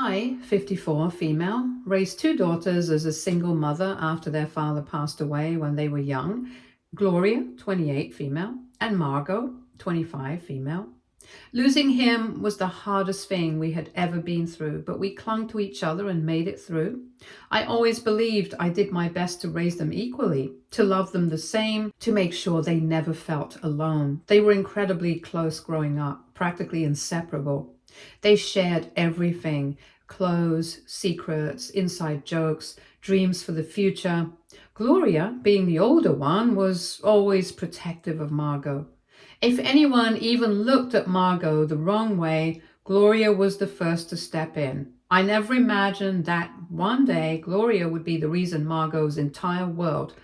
I, 54, female, raised two daughters as a single mother after their father passed away when they were young. Gloria, 28, female, and Margot, 25, female. Losing him was the hardest thing we had ever been through, but we clung to each other and made it through. I always believed I did my best to raise them equally, to love them the same, to make sure they never felt alone. They were incredibly close growing up, practically inseparable. They shared everything: clothes, secrets, inside jokes, dreams for the future. Gloria, being the older one, was always protective of Margot. If anyone even looked at Margot the wrong way, Gloria was the first to step in. I never imagined that one day Gloria would be the reason Margot's entire world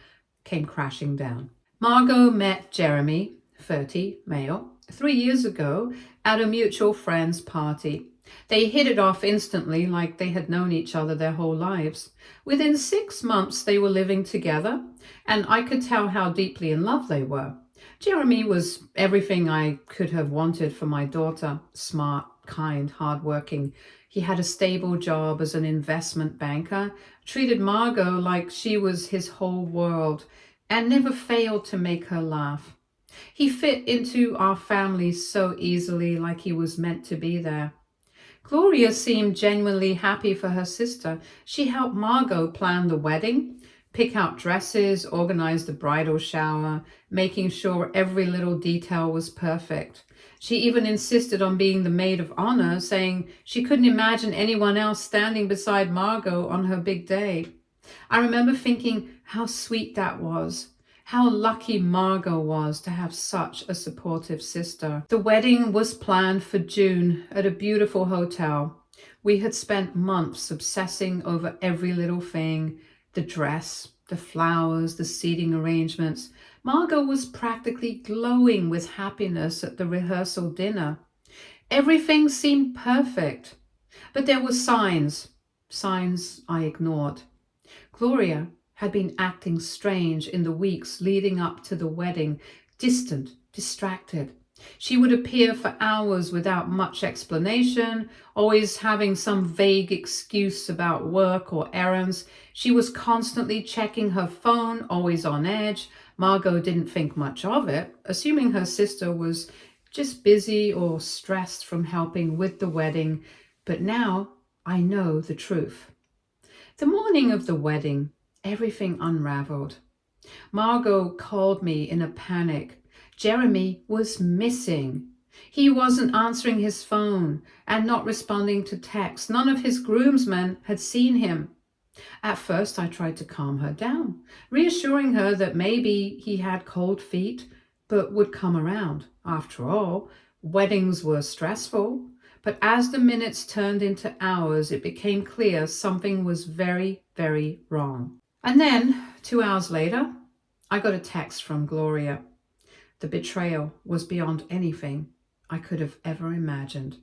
came crashing down. Margot met Jeremy, 30, male, 3 years ago at a mutual friend's party. They hit it off instantly, like they had known each other their whole lives. Within 6 months, they were living together, and I could tell how deeply in love they were. Jeremy was everything I could have wanted for my daughter: smart, kind, hardworking. He had a stable job as an investment banker, treated Margot like she was his whole world, and never failed to make her laugh. He fit into our family so easily, like he was meant to be there. Gloria seemed genuinely happy for her sister. She helped Margot plan the wedding, pick out dresses, organize the bridal shower, making sure every little detail was perfect. She even insisted on being the maid of honor, saying she couldn't imagine anyone else standing beside Margot on her big day. I remember thinking how sweet that was. How lucky Margot was to have such a supportive sister. The wedding was planned for June at a beautiful hotel. We had spent months obsessing over every little thing: the dress, the flowers, the seating arrangements. Margot was practically glowing with happiness at the rehearsal dinner. Everything seemed perfect, but there were signs I ignored. Gloria had been acting strange in the weeks leading up to the wedding, distant, distracted. She would appear for hours without much explanation, always having some vague excuse about work or errands. She was constantly checking her phone, always on edge. Margot didn't think much of it, assuming her sister was just busy or stressed from helping with the wedding. But now I know the truth. The morning of the wedding, everything unraveled. Margot called me in a panic. Jeremy was missing. He wasn't answering his phone and not responding to texts. None of his groomsmen had seen him. At first, I tried to calm her down, reassuring her that maybe he had cold feet, but would come around. After all, weddings were stressful. But as the minutes turned into hours, it became clear something was very, very wrong. And then, 2 hours later, I got a text from Gloria. The betrayal was beyond anything I could have ever imagined.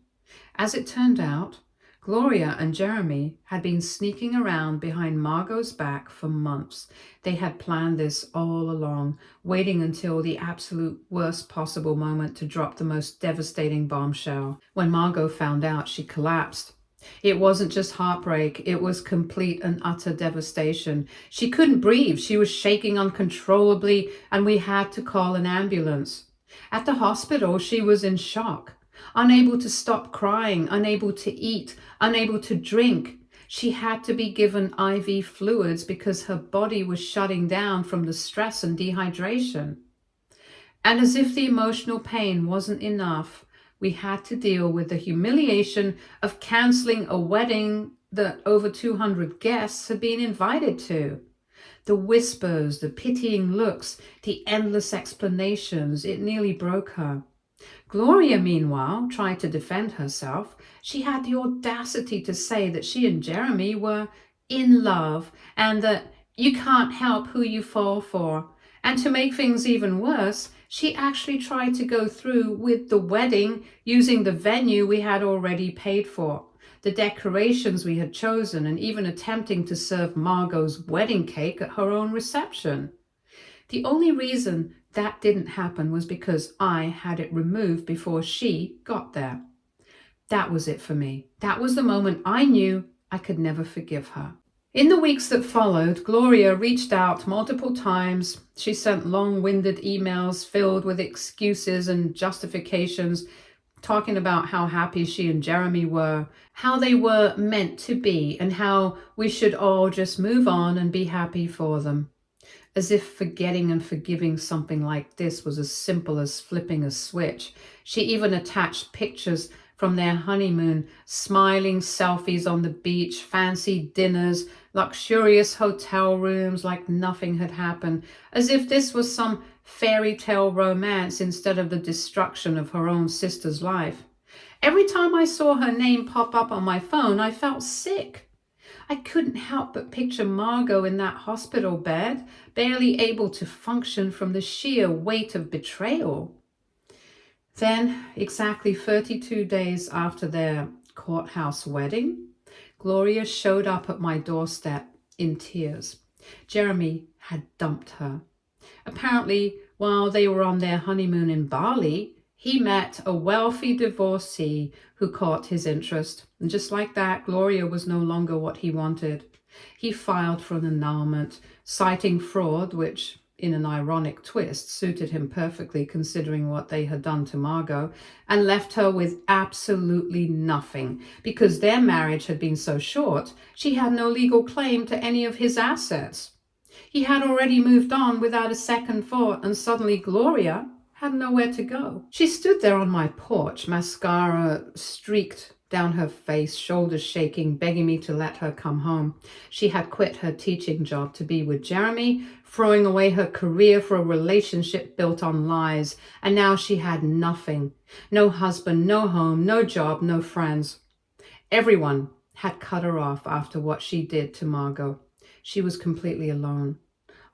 As it turned out, Gloria and Jeremy had been sneaking around behind Margot's back for months. They had planned this all along, waiting until the absolute worst possible moment to drop the most devastating bombshell. When Margot found out, she collapsed. It wasn't just heartbreak, it was complete and utter devastation. She couldn't breathe, she was shaking uncontrollably, and we had to call an ambulance. At the hospital, she was in shock, unable to stop crying, unable to eat, unable to drink. She had to be given IV fluids because her body was shutting down from the stress and dehydration. And as if the emotional pain wasn't enough, we had to deal with the humiliation of canceling a wedding that over 200 guests had been invited to. The whispers, the pitying looks, the endless explanations, it nearly broke her. Gloria, meanwhile, tried to defend herself. She had the audacity to say that she and Jeremy were in love and that you can't help who you fall for. And to make things even worse, she actually tried to go through with the wedding using the venue we had already paid for, the decorations we had chosen, and even attempting to serve Margot's wedding cake at her own reception. The only reason that didn't happen was because I had it removed before she got there. That was it for me. That was the moment I knew I could never forgive her. In the weeks that followed, Gloria reached out multiple times. She sent long-winded emails filled with excuses and justifications, talking about how happy she and Jeremy were, how they were meant to be, and how we should all just move on and be happy for them. As if forgetting and forgiving something like this was as simple as flipping a switch. She even attached pictures from their honeymoon, smiling selfies on the beach, fancy dinners, luxurious hotel rooms like nothing had happened, as if this was some fairy tale romance instead of the destruction of her own sister's life. Every time I saw her name pop up on my phone, I felt sick. I couldn't help but picture Margot in that hospital bed, barely able to function from the sheer weight of betrayal. Then, exactly 32 days after their courthouse wedding, Gloria showed up at my doorstep in tears. Jeremy had dumped her. Apparently, while they were on their honeymoon in Bali, he met a wealthy divorcee who caught his interest. And just like that, Gloria was no longer what he wanted. He filed for an annulment, citing fraud, which, in an ironic twist, suited him perfectly considering what they had done to Margot, and left her with absolutely nothing. Because their marriage had been so short, she had no legal claim to any of his assets. He had already moved on without a second thought, and suddenly Gloria had nowhere to go. She stood there on my porch, mascara streaked down her face, shoulders shaking, begging me to let her come home. She had quit her teaching job to be with Jeremy, throwing away her career for a relationship built on lies, and now she had nothing. No husband, no home, no job, no friends. Everyone had cut her off after what she did to Margot. She was completely alone.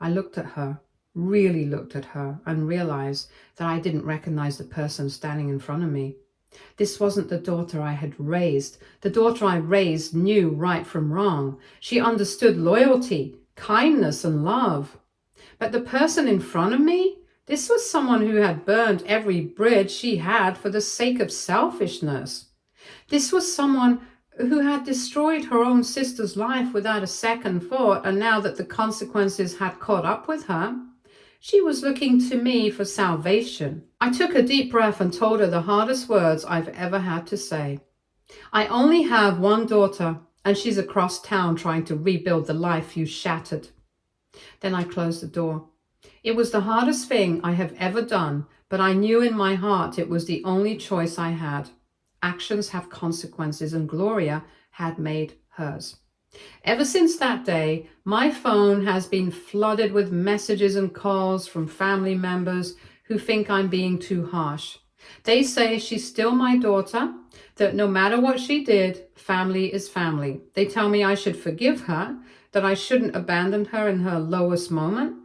I looked at her, really looked at her, and realized that I didn't recognize the person standing in front of me. This wasn't the daughter I had raised. The daughter I raised knew right from wrong. She understood loyalty, kindness, and love. But the person in front of me, this was someone who had burned every bridge she had for the sake of selfishness. This was someone who had destroyed her own sister's life without a second thought, and now that the consequences had caught up with her, she was looking to me for salvation. I took a deep breath and told her the hardest words I've ever had to say. I only have one daughter, and she's across town trying to rebuild the life you shattered. Then I closed the door. It was the hardest thing I have ever done, but I knew in my heart it was the only choice I had. Actions have consequences, and Gloria had made hers. Ever since that day, my phone has been flooded with messages and calls from family members who think I'm being too harsh. They say she's still my daughter, that no matter what she did, family is family. They tell me I should forgive her, that I shouldn't abandon her in her lowest moment.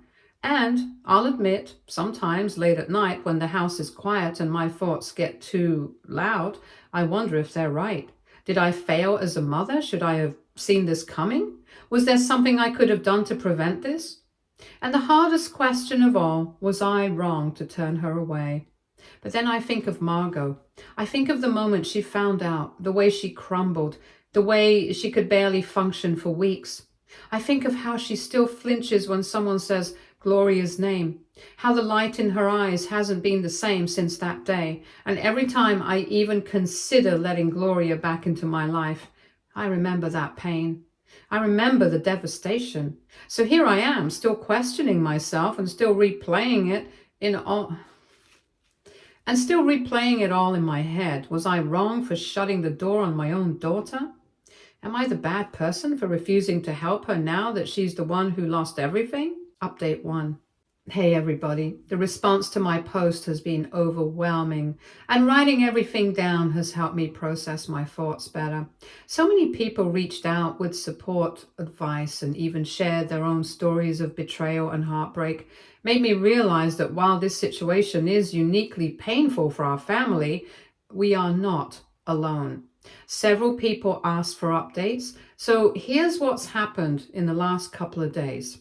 And I'll admit, sometimes late at night when the house is quiet and my thoughts get too loud, I wonder if they're right. Did I fail as a mother? Should I have seen this coming? Was there something I could have done to prevent this? And the hardest question of all, was I wrong to turn her away? But then I think of Margot. I think of the moment she found out, the way she crumbled, the way she could barely function for weeks. I think of how she still flinches when someone says Gloria's name, how the light in her eyes hasn't been the same since that day. And every time I even consider letting Gloria back into my life, I remember that pain. I remember the devastation. So here I am, still questioning myself and still replaying it all in my head. Was I wrong for shutting the door on my own daughter? Am I the bad person for refusing to help her now that she's the one who lost everything? Update 1. Hey everybody, the response to my post has been overwhelming, and writing everything down has helped me process my thoughts better. So many people reached out with support, advice, and even shared their own stories of betrayal and heartbreak. Made me realize that while this situation is uniquely painful for our family, we are not alone. Several people asked for updates, so here's what's happened in the last couple of days.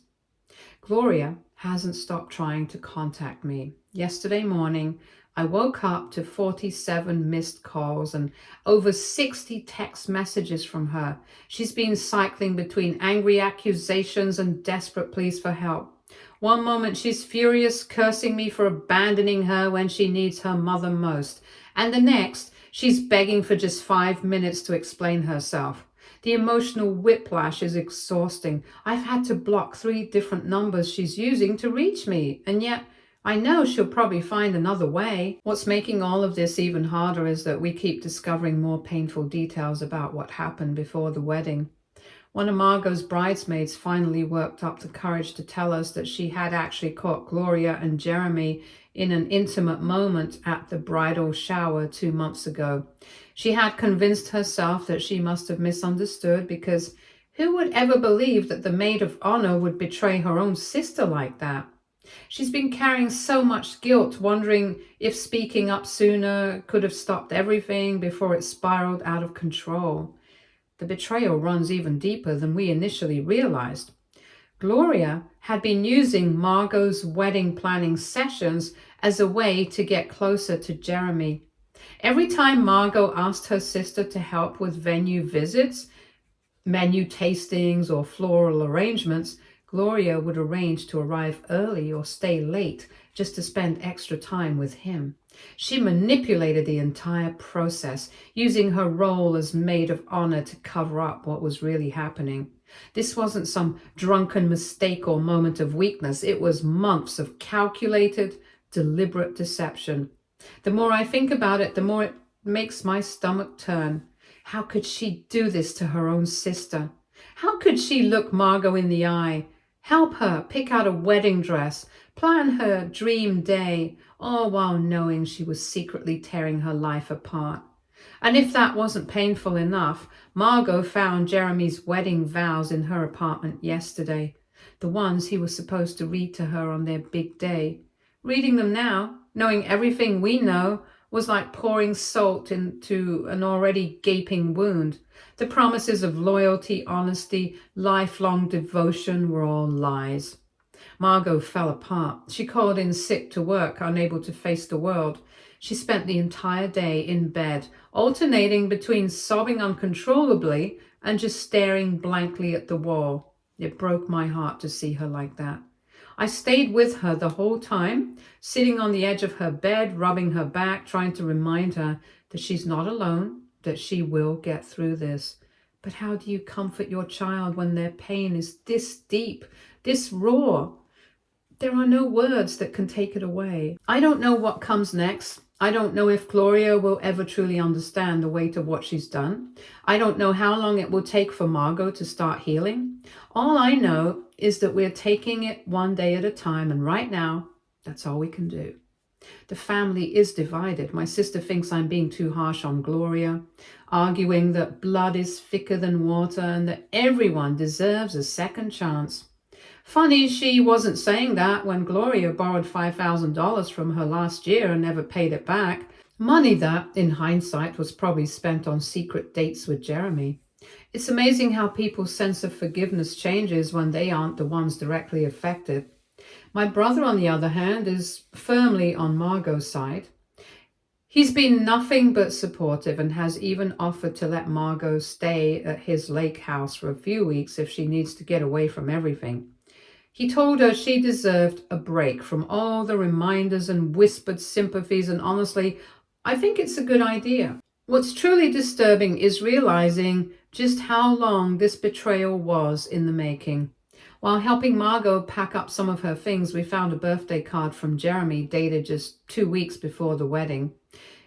Gloria hasn't stopped trying to contact me. Yesterday morning, I woke up to 47 missed calls and over 60 text messages from her. She's been cycling between angry accusations and desperate pleas for help. One moment she's furious, cursing me for abandoning her when she needs her mother most. And the next, she's begging for just 5 minutes to explain herself. The emotional whiplash is exhausting. I've had to block 3 different numbers she's using to reach me, and yet I know she'll probably find another way. What's making all of this even harder is that we keep discovering more painful details about what happened before the wedding. One of Margot's bridesmaids finally worked up the courage to tell us that she had actually caught Gloria and Jeremy in an intimate moment at the bridal shower 2 months ago. She had convinced herself that she must have misunderstood, because who would ever believe that the maid of honor would betray her own sister like that? She's been carrying so much guilt, wondering if speaking up sooner could have stopped everything before it spiraled out of control. The betrayal runs even deeper than we initially realized. Gloria had been using Margot's wedding planning sessions as a way to get closer to Jeremy. Every time Margot asked her sister to help with venue visits, menu tastings, or floral arrangements, Gloria would arrange to arrive early or stay late just to spend extra time with him. She manipulated the entire process, using her role as maid of honor to cover up what was really happening. This wasn't some drunken mistake or moment of weakness. It was months of calculated, deliberate deception. The more I think about it, the more it makes my stomach turn. How could she do this to her own sister? How could she look Margot in the eye, help her pick out a wedding dress, plan her dream day, all while knowing she was secretly tearing her life apart? And if that wasn't painful enough, Margot found Jeremy's wedding vows in her apartment yesterday, the ones he was supposed to read to her on their big day. Reading them now, knowing everything we know, was like pouring salt into an already gaping wound. The promises of loyalty, honesty, lifelong devotion were all lies. Margot fell apart. She called in sick to work, unable to face the world. She spent the entire day in bed, alternating between sobbing uncontrollably and just staring blankly at the wall. It broke my heart to see her like that. I stayed with her the whole time, sitting on the edge of her bed, rubbing her back, trying to remind her that she's not alone, that she will get through this. But how do you comfort your child when their pain is this deep, this raw? There are no words that can take it away. I don't know what comes next. I don't know if Gloria will ever truly understand the weight of what she's done. I don't know how long it will take for Margot to start healing. All I know is that we're taking it one day at a time, and right now, that's all we can do. The family is divided. My sister thinks I'm being too harsh on Gloria, arguing that blood is thicker than water and that everyone deserves a second chance. Funny she wasn't saying that when Gloria borrowed $5,000 from her last year and never paid it back. Money that, in hindsight, was probably spent on secret dates with Jeremy. It's amazing how people's sense of forgiveness changes when they aren't the ones directly affected. My brother, on the other hand, is firmly on Margot's side. He's been nothing but supportive and has even offered to let Margot stay at his lake house for a few weeks if she needs to get away from everything. He told her she deserved a break from all the reminders and whispered sympathies, and honestly, I think it's a good idea. What's truly disturbing is realizing just how long this betrayal was in the making. While helping Margot pack up some of her things, we found a birthday card from Jeremy dated just 2 weeks before the wedding.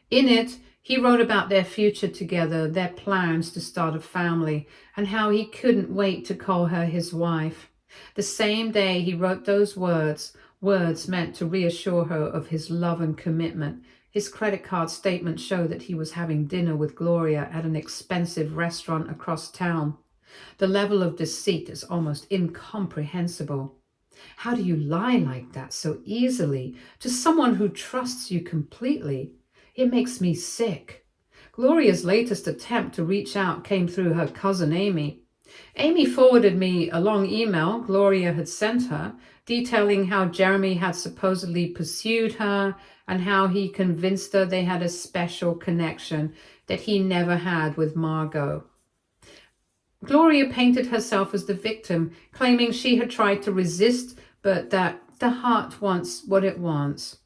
In it, he wrote about their future together, their plans to start a family, and how he couldn't wait to call her his wife. The same day he wrote those words meant to reassure her of his love and commitment. His credit card statement showed that he was having dinner with Gloria at an expensive restaurant across town. The level of deceit is almost incomprehensible. How do you lie like that so easily to someone who trusts you completely? It makes me sick. Gloria's latest attempt to reach out came through her cousin Amy. Amy forwarded me a long email Gloria had sent her, detailing how Jeremy had supposedly pursued her and how he convinced her they had a special connection that he never had with Margot. Gloria painted herself as the victim, claiming she had tried to resist, but that the heart wants what it wants.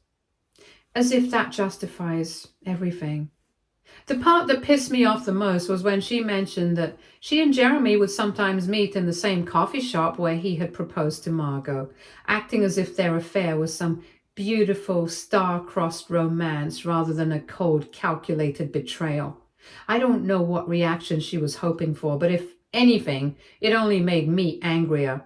As if that justifies everything. The part that pissed me off the most was when she mentioned that she and Jeremy would sometimes meet in the same coffee shop where he had proposed to Margot, acting as if their affair was some beautiful star-crossed romance rather than a cold, calculated betrayal. I don't know what reaction she was hoping for, but if anything, it only made me angrier.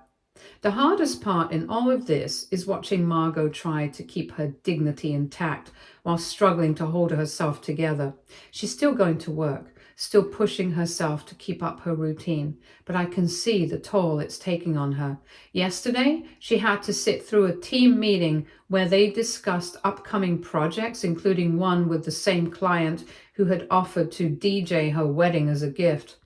The hardest part in all of this is watching Margot try to keep her dignity intact while struggling to hold herself together. She's still going to work, still pushing herself to keep up her routine, but I can see the toll it's taking on her. Yesterday, she had to sit through a team meeting where they discussed upcoming projects, including one with the same client who had offered to DJ her wedding as a gift.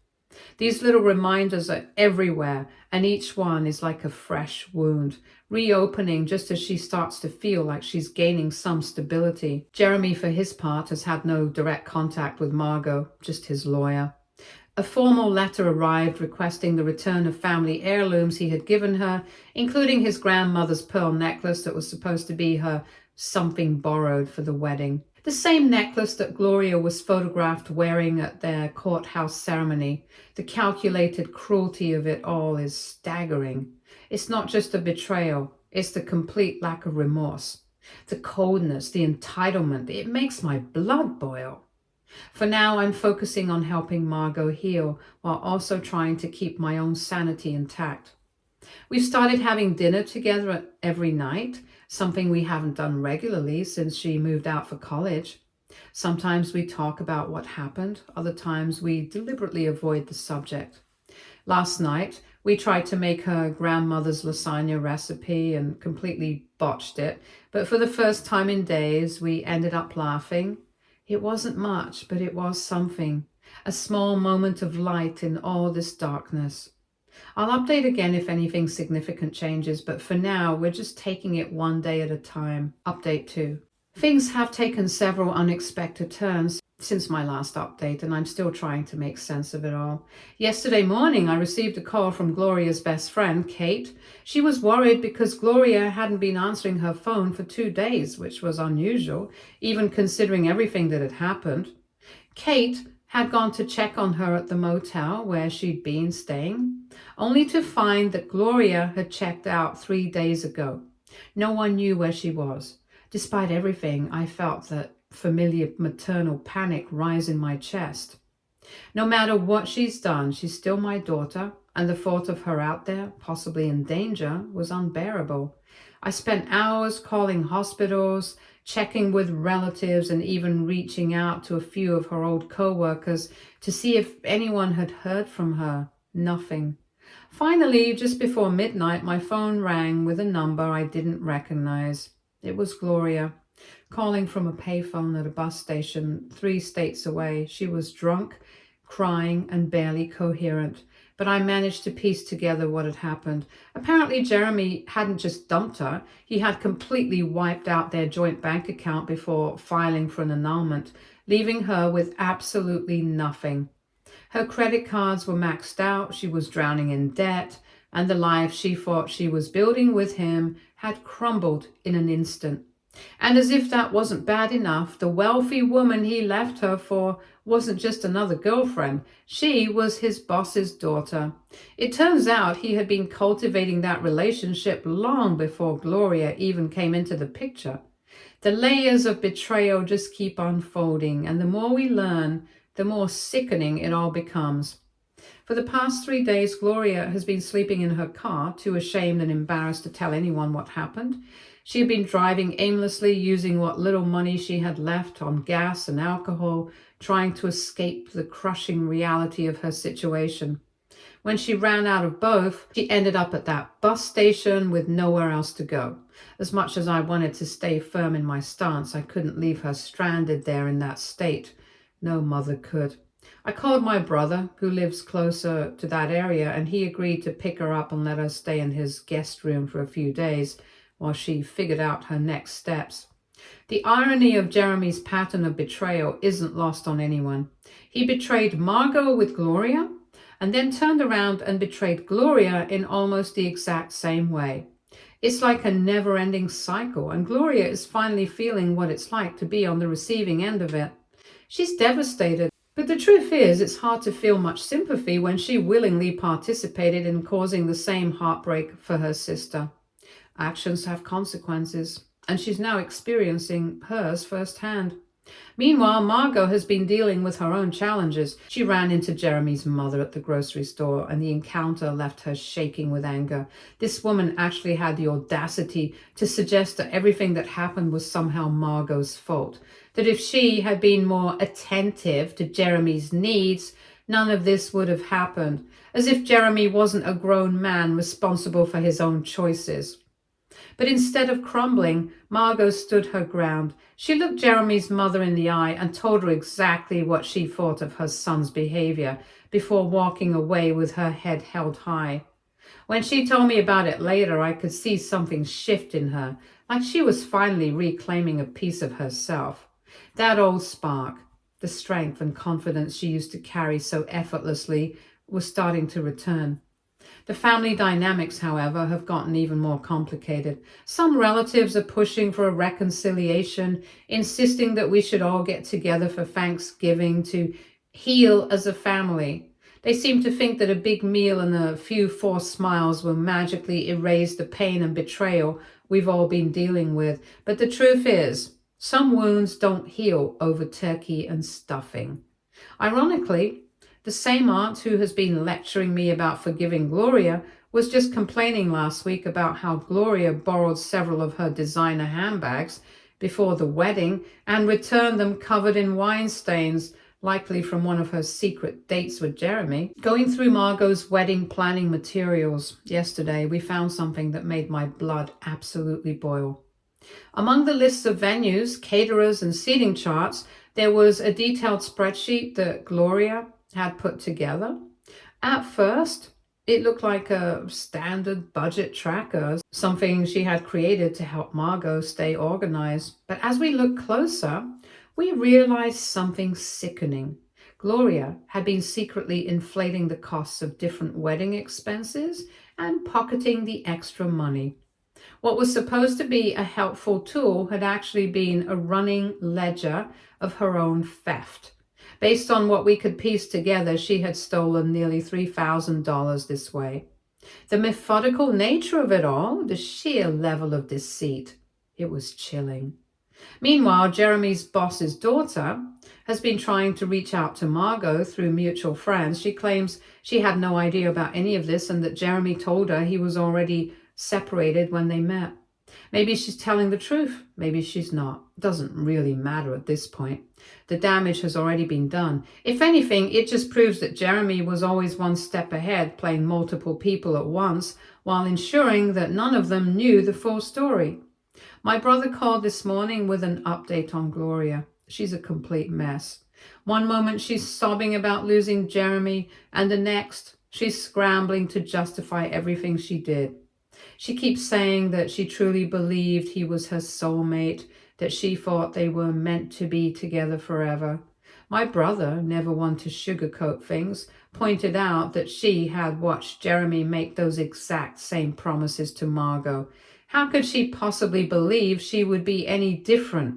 These little reminders are everywhere, and each one is like a fresh wound, reopening just as she starts to feel like she's gaining some stability. Jeremy, for his part, has had no direct contact with Margot, just his lawyer. A formal letter arrived requesting the return of family heirlooms he had given her, including his grandmother's pearl necklace that was supposed to be her something borrowed for the wedding. The same necklace that Gloria was photographed wearing at their courthouse ceremony. The calculated cruelty of it all is staggering. It's not just a betrayal, it's the complete lack of remorse. The coldness, the entitlement, it makes my blood boil. For now, I'm focusing on helping Margot heal while also trying to keep my own sanity intact. We've started having dinner together every night, something we haven't done regularly since she moved out for college. Sometimes we talk about what happened, other times we deliberately avoid the subject. Last night, we tried to make her grandmother's lasagna recipe and completely botched it, but for the first time in days, we ended up laughing. It wasn't much, but it was something, a small moment of light in all this darkness. I'll update again if anything significant changes, but for now, we're just taking it one day at a time. Update 2. Things have taken several unexpected turns since my last update, and I'm still trying to make sense of it all. Yesterday morning, I received a call from Gloria's best friend, Kate. She was worried because Gloria hadn't been answering her phone for 2 days, which was unusual, even considering everything that had happened. Kate had gone to check on her at the motel where she'd been staying, only to find that Gloria had checked out 3 days ago. No one knew where she was. Despite everything, I felt that familiar maternal panic rise in my chest. No matter what she's done, she's still my daughter, and the thought of her out there, possibly in danger, was unbearable. I spent hours calling hospitals, checking with relatives, and even reaching out to a few of her old co-workers to see if anyone had heard from her. Nothing. Finally, just before midnight, my phone rang with a number I didn't recognize. It was Gloria, calling from a payphone at a bus station 3 states away. She was drunk, crying, and barely coherent, but I managed to piece together what had happened. Apparently, Jeremy hadn't just dumped her. He had completely wiped out their joint bank account before filing for an annulment, leaving her with absolutely nothing. Her credit cards were maxed out, she was drowning in debt, and the life she thought she was building with him had crumbled in an instant. And as if that wasn't bad enough, the wealthy woman he left her for wasn't just another girlfriend. She was his boss's daughter. It turns out he had been cultivating that relationship long before Gloria even came into the picture. The layers of betrayal just keep unfolding, and the more we learn, the more sickening it all becomes. For the past 3 days, Gloria has been sleeping in her car, too ashamed and embarrassed to tell anyone what happened. She had been driving aimlessly, using what little money she had left on gas and alcohol, trying to escape the crushing reality of her situation. When she ran out of both, she ended up at that bus station with nowhere else to go. As much as I wanted to stay firm in my stance, I couldn't leave her stranded there in that state. No mother could. I called my brother, who lives closer to that area, and he agreed to pick her up and let her stay in his guest room for a few days while she figured out her next steps. The irony of Jeremy's pattern of betrayal isn't lost on anyone. He betrayed Margot with Gloria and then turned around and betrayed Gloria in almost the exact same way. It's like a never-ending cycle, and Gloria is finally feeling what it's like to be on the receiving end of it. She's devastated, but the truth is it's hard to feel much sympathy when she willingly participated in causing the same heartbreak for her sister. Actions have consequences, and she's now experiencing hers firsthand. Meanwhile, Margot has been dealing with her own challenges. She ran into Jeremy's mother at the grocery store, and the encounter left her shaking with anger. This woman actually had the audacity to suggest that everything that happened was somehow Margot's fault, that if she had been more attentive to Jeremy's needs, none of this would have happened, as if Jeremy wasn't a grown man responsible for his own choices. But instead of crumbling, Margot stood her ground. She looked Jeremy's mother in the eye and told her exactly what she thought of her son's behavior before walking away with her head held high. When she told me about it later, I could see something shift in her, like she was finally reclaiming a piece of herself. That old spark, the strength and confidence she used to carry so effortlessly, was starting to return. The family dynamics, however, have gotten even more complicated. Some relatives are pushing for a reconciliation, insisting that we should all get together for Thanksgiving to heal as a family. They seem to think that a big meal and a few forced smiles will magically erase the pain and betrayal we've all been dealing with. But the truth is, some wounds don't heal over turkey and stuffing. Ironically, the same aunt who has been lecturing me about forgiving Gloria was just complaining last week about how Gloria borrowed several of her designer handbags before the wedding and returned them covered in wine stains, likely from one of her secret dates with Jeremy. Going through Margot's wedding planning materials yesterday, we found something that made my blood absolutely boil. Among the lists of venues, caterers, and seating charts, there was a detailed spreadsheet that Gloria had put together. At first, it looked like a standard budget tracker, something she had created to help Margot stay organized. But as we looked closer, we realized something sickening. Gloria had been secretly inflating the costs of different wedding expenses and pocketing the extra money. What was supposed to be a helpful tool had actually been a running ledger of her own theft. Based on what we could piece together, she had stolen nearly $3,000 this way. The methodical nature of it all, the sheer level of deceit, it was chilling. Meanwhile, Jeremy's boss's daughter has been trying to reach out to Margot through mutual friends. She claims she had no idea about any of this and that Jeremy told her he was already separated when they met. Maybe she's telling the truth, maybe she's not. It doesn't really matter at this point. The damage has already been done. If anything, it just proves that Jeremy was always one step ahead, playing multiple people at once, while ensuring that none of them knew the full story. My brother called this morning with an update on Gloria. She's a complete mess. One moment she's sobbing about losing Jeremy, and the next she's scrambling to justify everything she did. She keeps saying that she truly believed he was her soulmate, that she thought they were meant to be together forever. My brother, never one to sugarcoat things, pointed out that she had watched Jeremy make those exact same promises to Margot. How could she possibly believe she would be any different?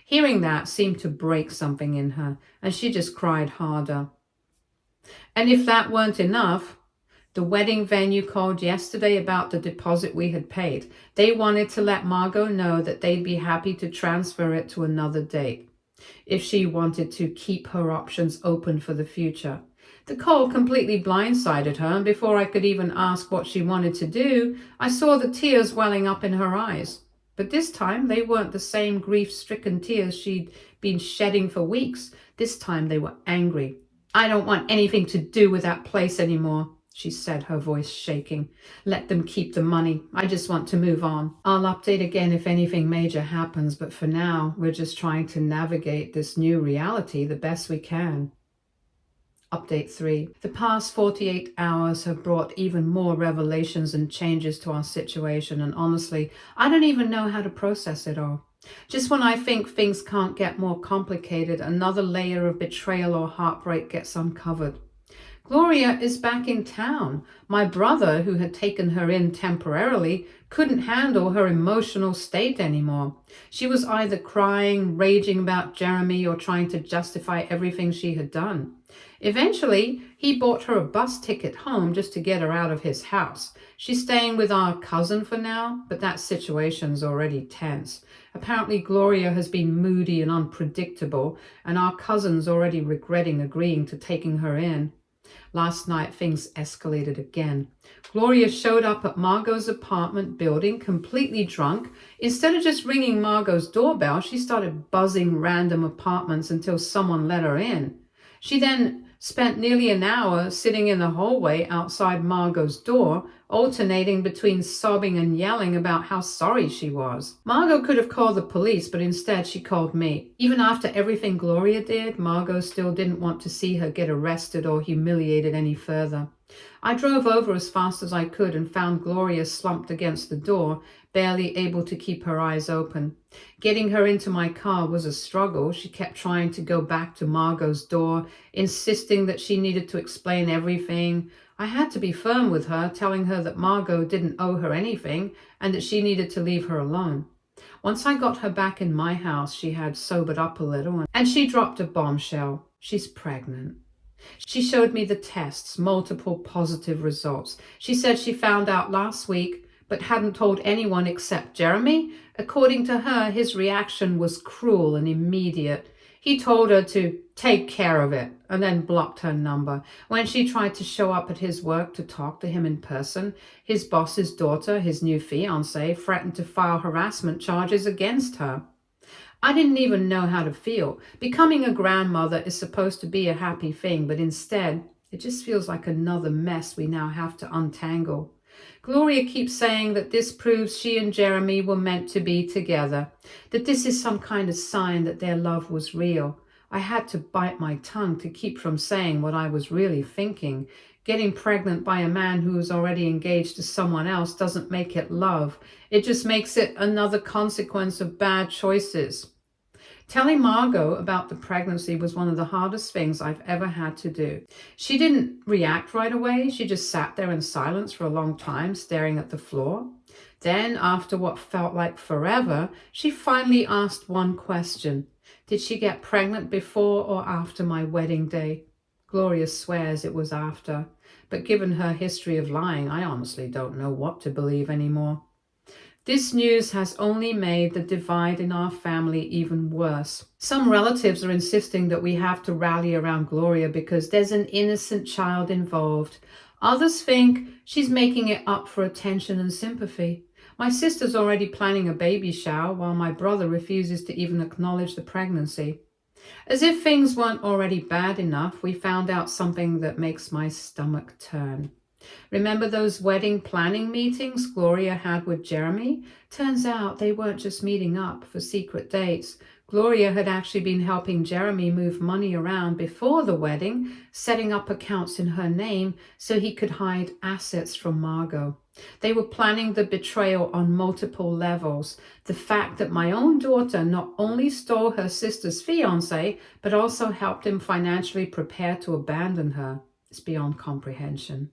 Hearing that seemed to break something in her, and she just cried harder. And if that weren't enough, the wedding venue called yesterday about the deposit we had paid. They wanted to let Margot know that they'd be happy to transfer it to another date if she wanted to keep her options open for the future. The call completely blindsided her, and before I could even ask what she wanted to do, I saw the tears welling up in her eyes. But this time they weren't the same grief-stricken tears she'd been shedding for weeks. This time they were angry. "I don't want anything to do with that place anymore," she said, her voice shaking. "Let them keep the money. I just want to move on. I'll update again if anything major happens, but for now, we're just trying to navigate this new reality the best we can." Update 3. The past 48 hours have brought even more revelations and changes to our situation, and honestly, I don't even know how to process it all. Just when I think things can't get more complicated, another layer of betrayal or heartbreak gets uncovered. Gloria is back in town. My brother, who had taken her in temporarily, couldn't handle her emotional state anymore. She was either crying, raging about Jeremy, or trying to justify everything she had done. Eventually, he bought her a bus ticket home just to get her out of his house. She's staying with our cousin for now, but that situation's already tense. Apparently, Gloria has been moody and unpredictable, and our cousin's already regretting agreeing to taking her in. Last night, things escalated again. Gloria showed up at Margot's apartment building completely drunk. Instead of just ringing Margot's doorbell, she started buzzing random apartments until someone let her in. She then spent nearly an hour sitting in the hallway outside Margot's door, alternating between sobbing and yelling about how sorry she was. Margot could have called the police, but instead she called me. Even after everything Gloria did, Margot still didn't want to see her get arrested or humiliated any further. I drove over as fast as I could and found Gloria slumped against the door, barely able to keep her eyes open. Getting her into my car was a struggle. She kept trying to go back to Margot's door, insisting that she needed to explain everything. I had to be firm with her, telling her that Margot didn't owe her anything and that she needed to leave her alone. Once I got her back in my house, she had sobered up a little and she dropped a bombshell. She's pregnant. She showed me the tests, multiple positive results. She said she found out last week, but hadn't told anyone except Jeremy. According to her, his reaction was cruel and immediate. He told her to take care of it and then blocked her number. When she tried to show up at his work to talk to him in person, his boss's daughter, his new fiancée, threatened to file harassment charges against her. I didn't even know how to feel. Becoming a grandmother is supposed to be a happy thing, but instead, it just feels like another mess we now have to untangle. Gloria keeps saying that this proves she and Jeremy were meant to be together, that this is some kind of sign that their love was real. I had to bite my tongue to keep from saying what I was really thinking. Getting pregnant by a man who is already engaged to someone else doesn't make it love. It just makes it another consequence of bad choices. Telling Margot about the pregnancy was one of the hardest things I've ever had to do. She didn't react right away. She just sat there in silence for a long time, staring at the floor. Then, after what felt like forever, she finally asked one question. Did she get pregnant before or after my wedding day? Gloria swears it was after, but given her history of lying, I honestly don't know what to believe anymore. This news has only made the divide in our family even worse. Some relatives are insisting that we have to rally around Gloria because there's an innocent child involved. Others think she's making it up for attention and sympathy. My sister's already planning a baby shower while my brother refuses to even acknowledge the pregnancy. As if things weren't already bad enough, we found out something that makes my stomach turn. Remember those wedding planning meetings Gloria had with Jeremy? Turns out they weren't just meeting up for secret dates. Gloria had actually been helping Jeremy move money around before the wedding, setting up accounts in her name so he could hide assets from Margot. They were planning the betrayal on multiple levels. The fact that my own daughter not only stole her sister's fiancé, but also helped him financially prepare to abandon her is beyond comprehension.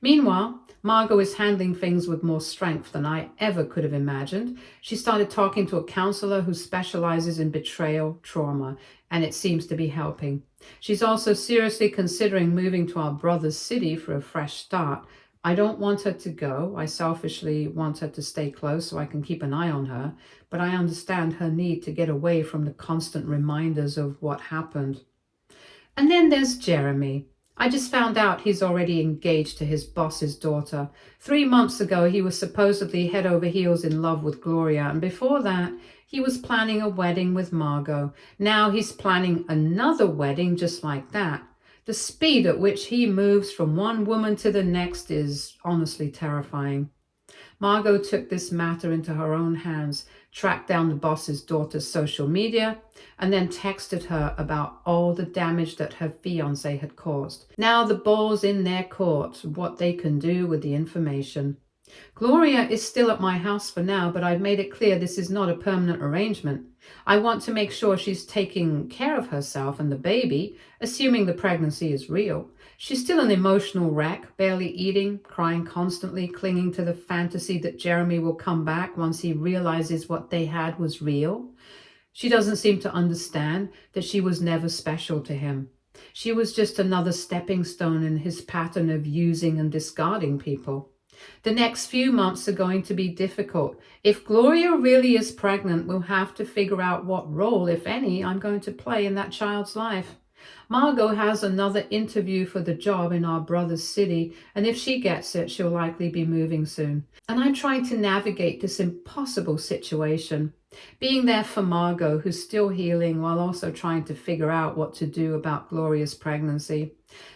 Meanwhile, Margot is handling things with more strength than I ever could have imagined. She started talking to a counselor who specializes in betrayal trauma, and it seems to be helping. She's also seriously considering moving to our brother's city for a fresh start. I don't want her to go. I selfishly want her to stay close so I can keep an eye on her, but I understand her need to get away from the constant reminders of what happened. And then there's Jeremy. I just found out he's already engaged to his boss's daughter. 3 months ago, he was supposedly head over heels in love with Gloria, and before that, he was planning a wedding with Margot. Now he's planning another wedding just like that. The speed at which he moves from one woman to the next is honestly terrifying. Margot took this matter into her own hands, tracked down the boss's daughter's social media, and then texted her about all the damage that her fiance had caused. Now the ball's in their court, what they can do with the information. Gloria is still at my house for now, but I've made it clear this is not a permanent arrangement. I want to make sure she's taking care of herself and the baby, assuming the pregnancy is real. She's still an emotional wreck, barely eating, crying constantly, clinging to the fantasy that Jeremy will come back once he realizes what they had was real. She doesn't seem to understand that she was never special to him. She was just another stepping stone in his pattern of using and discarding people. The next few months are going to be difficult. If Gloria really is pregnant, we'll have to figure out what role, if any, I'm going to play in that child's life. Margot has another interview for the job in our brother's city, and if she gets it, she'll likely be moving soon. And I'm trying to navigate this impossible situation, being there for Margot, who's still healing, while also trying to figure out what to do about Gloria's pregnancy.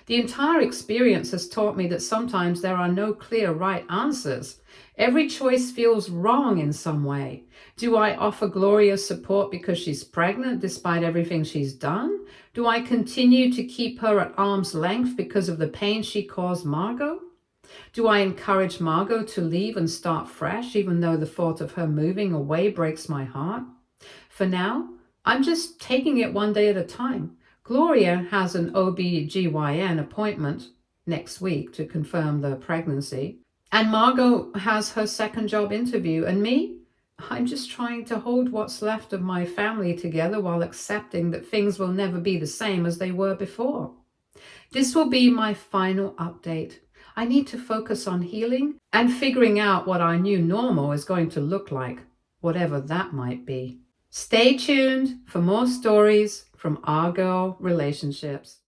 The entire experience has taught me that sometimes there are no clear right answers. Every choice feels wrong in some way. Do I offer Gloria support because she's pregnant despite everything she's done? Do I continue to keep her at arm's length because of the pain she caused Margot? Do I encourage Margot to leave and start fresh, even though the thought of her moving away breaks my heart? For now, I'm just taking it one day at a time. Gloria has an OB/GYN appointment next week to confirm the pregnancy. And Margot has her second job interview. And me? I'm just trying to hold what's left of my family together while accepting that things will never be the same as they were before. This will be my final update. I need to focus on healing and figuring out what our new normal is going to look like, whatever that might be. Stay tuned for more stories from Our Girl Relationships.